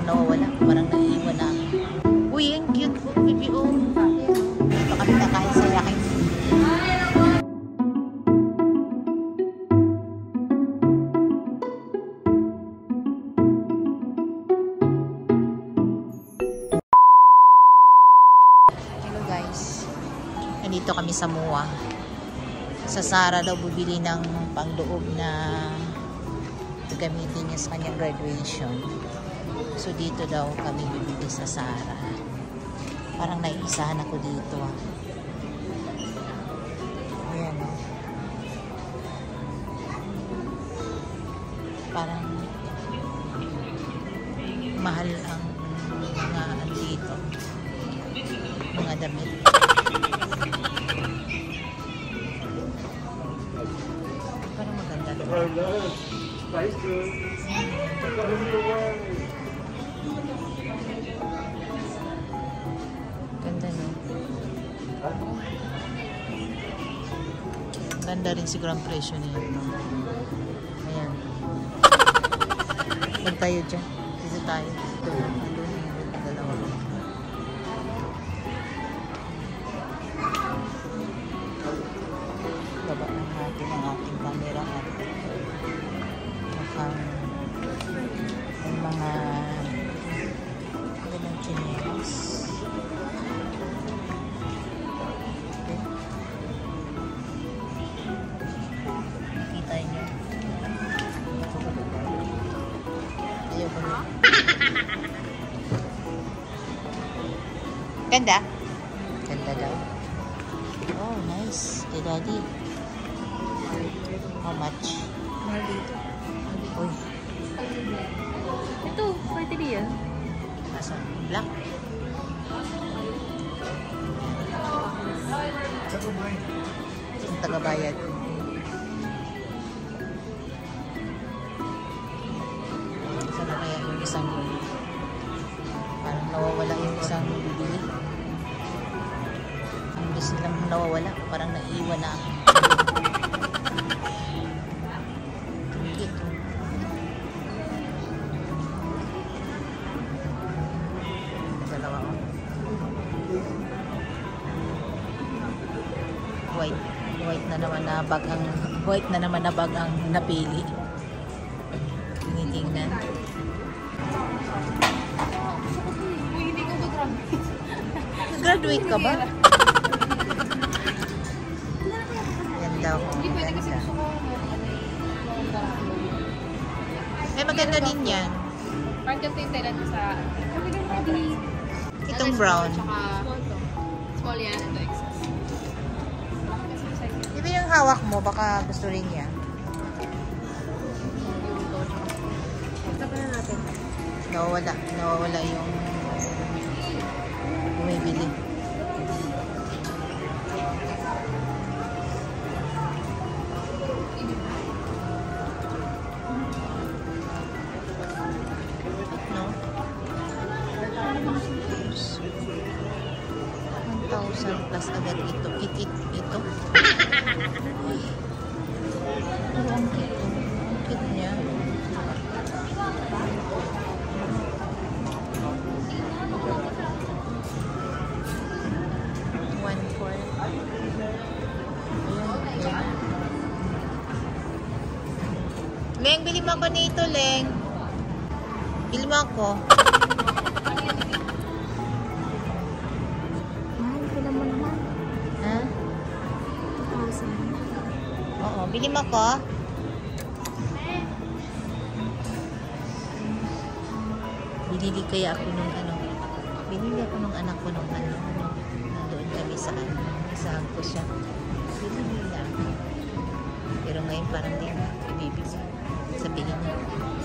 nawawala. Parang naiiwan na. Uy, ang cute po, baby. Oh, dito kami kakain sa yakin. Hello guys. Nandito kami sa MUA. Sa Zara daw bubili ng pangloob na gamitin niya sa kanyang graduation. So dito daw kami bibili sa Zara. Parang naiisahan ako dito. Ayan. Parang mahal ang mga ano dito. Mga damit. Parang maganda dito. Ganda no? Ganda rin siguro ang presyo niya. Ayan. Huwag tayo dyan. Dito tayo. Dalawa. Baba lang natin ang ating camera at mukhang may mga ganang chinelas. Nakita nyo. Ayaw ko nyo. Ganda? Ganda daw. Oh, nice. Kay Daddy. How much? Mahal dito. Uy. Ito, pwede yan. Nasa black. Yung tagabayad. Saan na kaya yung isang parang nawawala yung isang bibili. Ang bilis lang nawawala. Parang naiiwan na ako. White na naman na bag ang napili. Tinitingnan. Hindi ko Graduate ka ba? Yan daw. Hindi pwede kasi Ganda. gusto ko Ay, maganda din yan. parang ganito yung tela sa Itong brown. Small yan. Ito excess. Di ba yung hawak mo? Baka gusto rin niya. Tapos na natin. Nawawala yung bumibili. No? 1,000 plus agad ito. Ito. Oh, ang cute. Ang cute niya. Leng, bili mo ako nito, Leng. Bili mo ako. Ay, pala mo naman. Ha? 2,000. Oo, bili mo ako. Binili kaya ako nung ano. Binili ako nung anak ko nung ano. Nandoon kami sa ano. Isahan ko siya. Binili niya. Pero ngayon parang di na. Ibibili. Sabihin niya.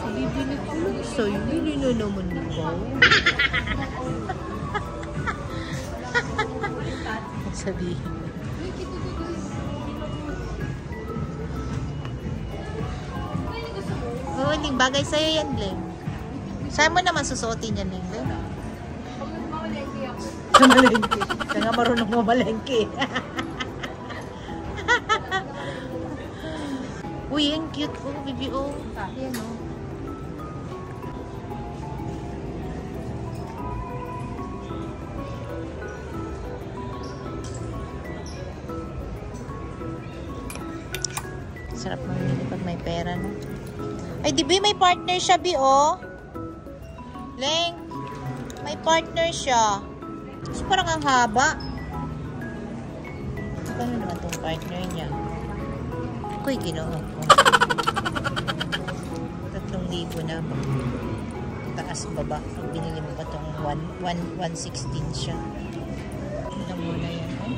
Bibili ko lang sa'yo. Bili na naman ko. Sabihin. Oo, hindi bagay sa'yo yan, Leng. Saan mo naman susuotin yan, Leng? Sa malengke. Siya nga marunong mo malengke. Uy, ang cute. Oh, baby, oh. Ayan, oh. Sarap mamili pag may pera, no? Ay, di ba may partner siya, Bi, oh? Leng, may partner siya. Kasi parang ang haba. Ano naman itong partner niya? Ako'y ginawa ko. 3,000 na. Taas baba. Pag binili mo pa itong 116 siya. Ilan muna yan, eh?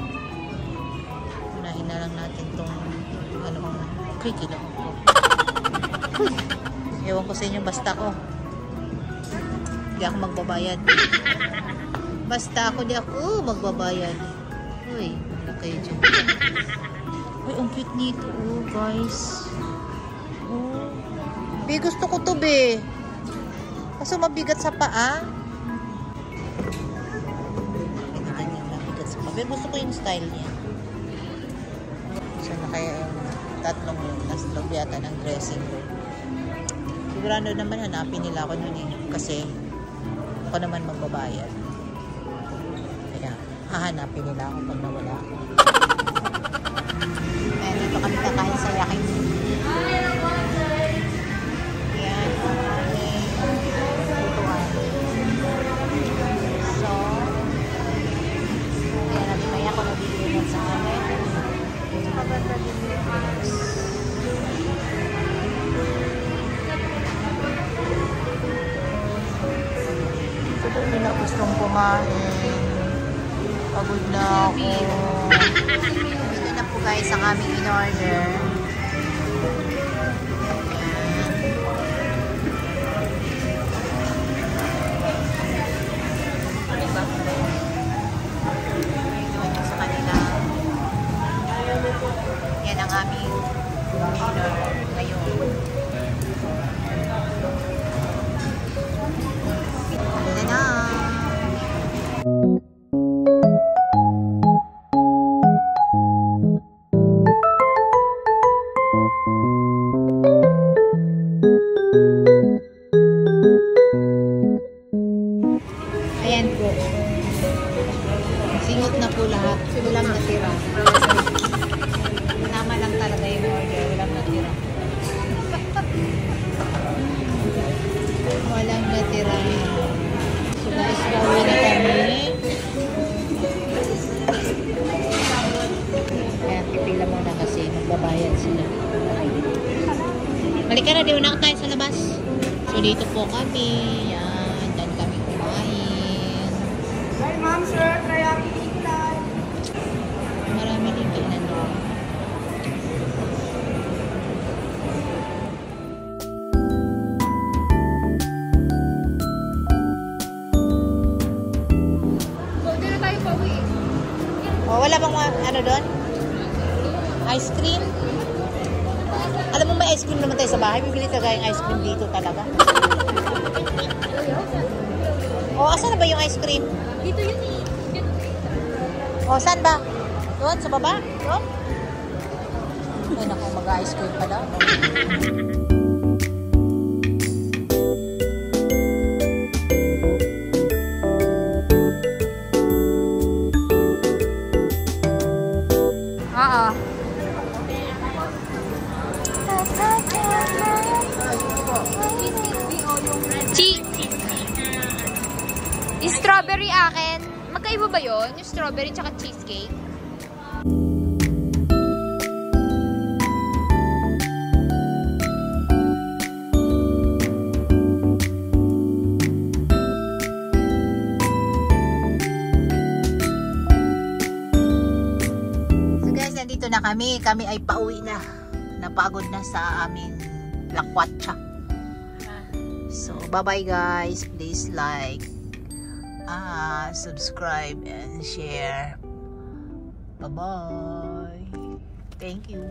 Unahin na lang natin itong ako'y ginawa ko. Ewan ko sa inyo, basta ko. Hindi ako magbabayad. Basta ako, di ako magbabayad. Uy, wala kayo dyan. Uy, ang cute nito, oh, guys. Oh. Be, gusto ko to, be. Kaso mabigat sa paa. Ito ganyan, mabigat sa paa. Be, gusto ko yung style niya. So, na kaya yung tatlong yun. Nasa loob yata ng dressing room. Sigurado naman hanapin nila ako nun eh. Kasi ako naman magbabayad. Kaya hahanapin nila ako pag nawala ako. Ayan, dito kami kakain sa yakin. Ayan. So, ayan natin maya ako nabibigyan sa amin. Maganda din yung house. Hindi na gustong kumain. Pagod na ako. Ito na po guys ang aming in-order. Ito sa kanila. Yan ang aming dinner ngayon. Ayan po. Singot na po lahat. Walang natira. Tama lang talaga yung order. Walang natira. Walang natira. So guys, gawin na kami. Ayan, pipila muna kasi magbabayad sila. Balik ka na, di una tayo sa labas. So dito po kami. Yan, dan kami kumain. Hi, ma'am, sir. Try ang ilan. Marami din kainan doon. So, hindi na tayo pauwi. Oh, wala bang ano doon? Ice cream? Alam mo may ice cream naman tayo sa bahay. Bibili tayo yung ice cream dito talaga. Oh, asan na ba yung ice cream? Dito yun eh. Oh, saan ba? Doon, sa baba? Doon? Ay, naku, mag-ice cream pa daw. Yung strawberry akin. Magkaiba ba yun? Yung strawberry tsaka cheesecake? So guys, nandito na kami. Kami ay pauwi na. Napagod na sa aming lakwatsa. So, bye-bye guys. Please like, subscribe, and share. Bye-bye. Thank you.